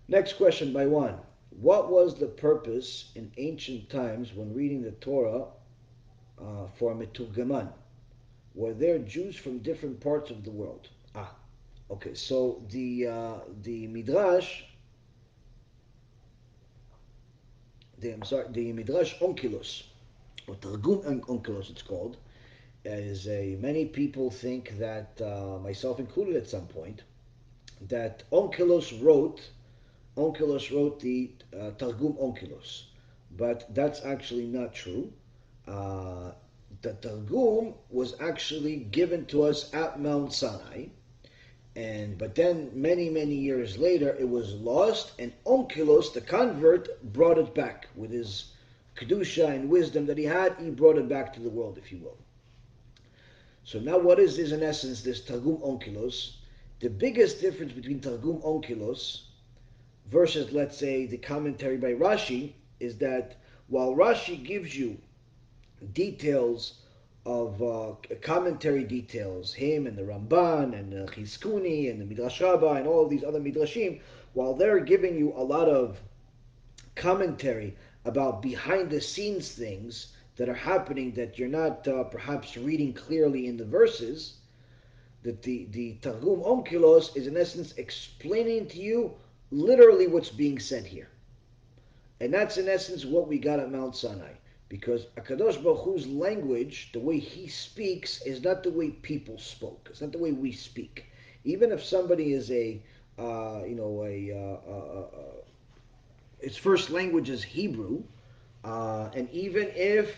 Next question by one. What was the purpose in ancient times when reading the Torah for a meturgeman? Were there Jews from different parts of the world? Okay. So the midrash, the midrash Onkelos, or Targum Onkelos, it's called, many people think that, myself included at some point, that Onkelos wrote the Targum Onkelos, but that's actually not true. Uh, the Targum was actually given to us at Mount Sinai, but then many years later it was lost, and Onkelos, the convert, brought it back with his kedusha and wisdom that he had. He brought it back to the world, if you will. So now, what is in essence this Targum Onkelos? The biggest difference between Targum Onkelos versus, let's say, the commentary by Rashi is that while Rashi gives you details of commentary details, him and the Ramban and the Chizkuni and the Midrash Rabbah and all of these other midrashim, while they're giving you a lot of commentary about behind the scenes things that are happening that you're not perhaps reading clearly in the verses, that the Targum Onkelos is in essence explaining to you literally what's being said here. And that's in essence what we got at Mount Sinai. Because HaKadosh Baruch Hu's language, the way he speaks, is not the way people spoke. It's not the way we speak. Even if somebody is his first language is Hebrew, and even if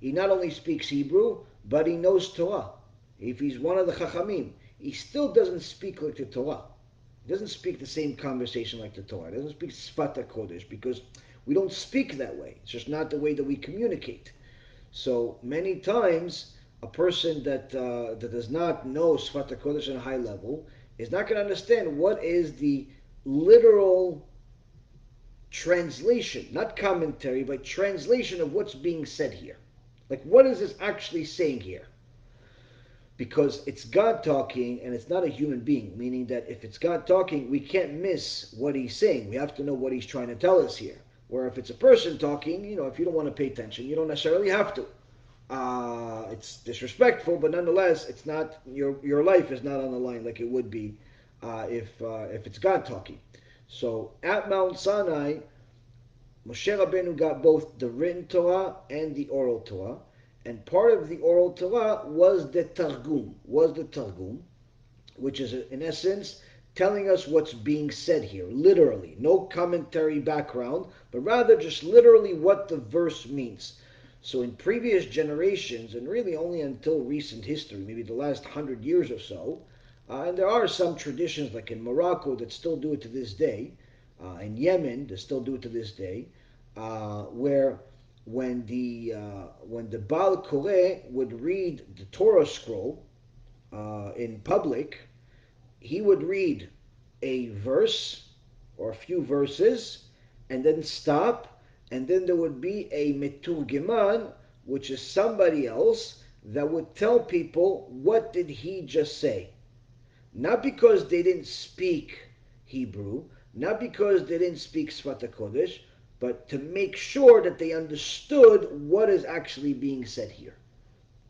he not only speaks Hebrew, but he knows Torah, if he's one of the Chachamim, he still doesn't speak like the Torah. He doesn't speak the same conversation like the Torah. He doesn't speak Sfat HaKodesh, because we don't speak that way. It's just not the way that we communicate. So many times, a person that does not know Sfat HaKodesh on a high level is not going to understand what is the literal translation, not commentary, but translation of what's being said here. Like, what is this actually saying here? Because it's God talking and it's not a human being, meaning that if it's God talking, we can't miss what he's saying. We have to know what he's trying to tell us here. Where if it's a person talking, if you don't want to pay attention, you don't necessarily have to. It's disrespectful, but nonetheless, it's not your life is not on the line like it would be if it's God talking. So at Mount Sinai, Moshe Rabbeinu got both the written Torah and the oral Torah, and part of the oral Torah was the Targum, which is in essence telling us what's being said here, literally. No commentary background, but rather just literally what the verse means. So in previous generations, and really only until recent history, maybe the last 100 years or so, and there are some traditions like in Morocco that still do it to this day, in Yemen they still do it to this day, where when the Baal Koreh would read the Torah scroll in public, he would read a verse or a few verses and then stop, and then there would be a meturgeman, which is somebody else that would tell people what did he just say. Not because they didn't speak Hebrew, not because they didn't speak Sfat HaKodesh, but to make sure that they understood what is actually being said here.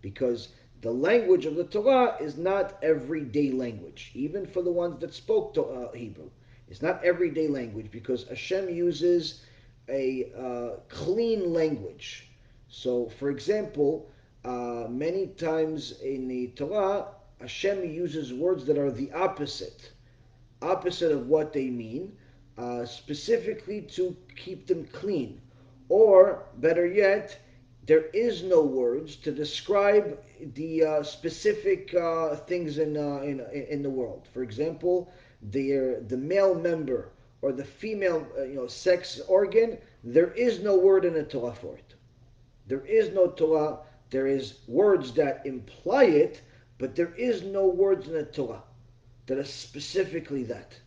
Because the language of the Torah is not everyday language, even for the ones that spoke Hebrew. It's not everyday language because Hashem uses a clean language. So, for example, many times in the Torah, Hashem uses words that are the opposite of what they mean, specifically to keep them clean. Or, better yet, there is no words to describe the specific things in the world. For example, the male member or the female sex organ. There is no word in the Torah for it. There is no Torah. There is words that imply it, but there is no words in the Torah that are specifically that.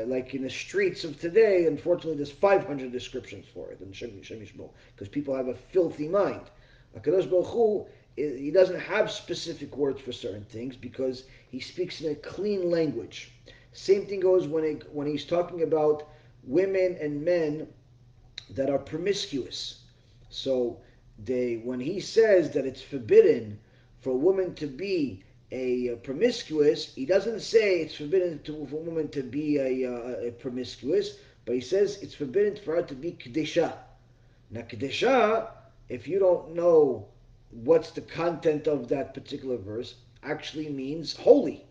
Like in the streets of today, unfortunately, there's 500 descriptions for it in Shem Yishmo, because people have a filthy mind. HaKadosh Baruch Hu, he doesn't have specific words for certain things because he speaks in a clean language. Same thing goes when he's talking about women and men that are promiscuous. So when he says that it's forbidden for a woman to be a promiscuous, he doesn't say it's forbidden for a woman to be a promiscuous, but he says it's forbidden for her to be kedisha. Now, kedisha, if you don't know what's the content of that particular verse, actually means holy,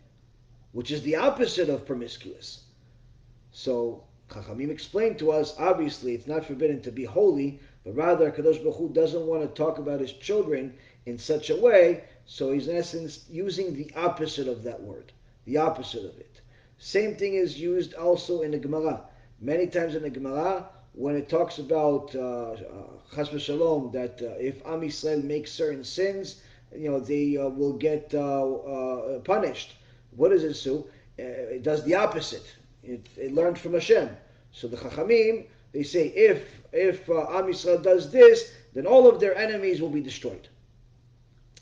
which is the opposite of promiscuous. So Chachamim explained to us, obviously, it's not forbidden to be holy, but rather Kadosh Baruch Hu doesn't want to talk about his children in such a way, so he's in essence using the opposite of that word, the opposite of it. Same thing is used also in the Gemara. Many times in the Gemara, when it talks about Chas v'Shalom, that if Am Yisrael makes certain sins, they will get punished. What does it do? It does the opposite. It learned from Hashem. So the Chachamim, they say, if Am Yisrael does this, then all of their enemies will be destroyed.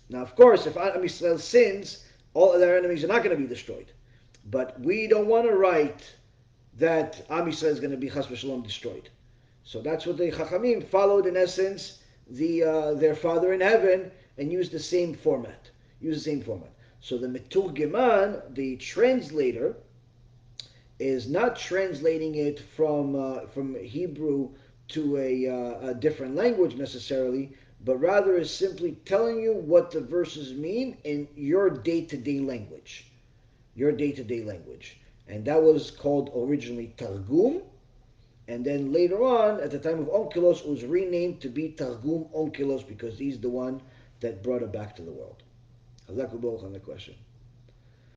Now, of course, if Am Yisrael sins, all of their enemies are not going to be destroyed. But we don't want to write that Am Yisrael is going to be Chas v'Shalom destroyed. So that's what the Chachamim followed, in essence, their Father in heaven, and used the same format. So the Meturgeman, the translator, is not translating it from Hebrew to a different language necessarily, but rather is simply telling you what the verses mean in your day-to-day language. And that was called originally Targum, and then later on, at the time of Onkelos, it was renamed to be Targum Onkelos because he's the one that brought it back to the world. Hazak Baruch on the question.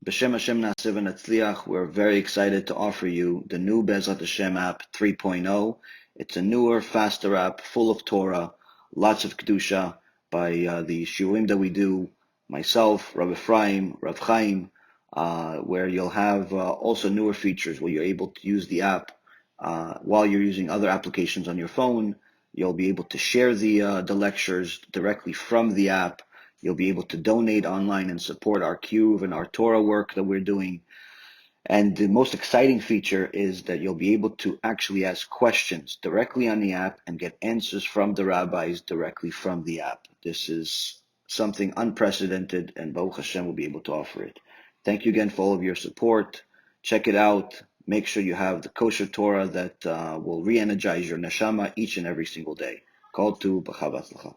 B'Shem Hashem Na'aseh v'Natzliach, we're very excited to offer you the new Bezrat Hashem app 3.0. It's a newer, faster app full of Torah, lots of Kedusha by the shiurim that we do, myself, Rav Ephraim, Rav Chaim, where you'll have also newer features where you're able to use the app while you're using other applications on your phone. You'll be able to share the lectures directly from the app. You'll be able to donate online and support our Kiruv and our Torah work that we're doing. And the most exciting feature is that you'll be able to actually ask questions directly on the app and get answers from the rabbis directly from the app. This is something unprecedented, and Baruch Hashem will be able to offer it. Thank you again for all of your support. Check it out. Make sure you have the kosher Torah that will re-energize your neshama each and every single day. Kol tu b'chava tzlacha.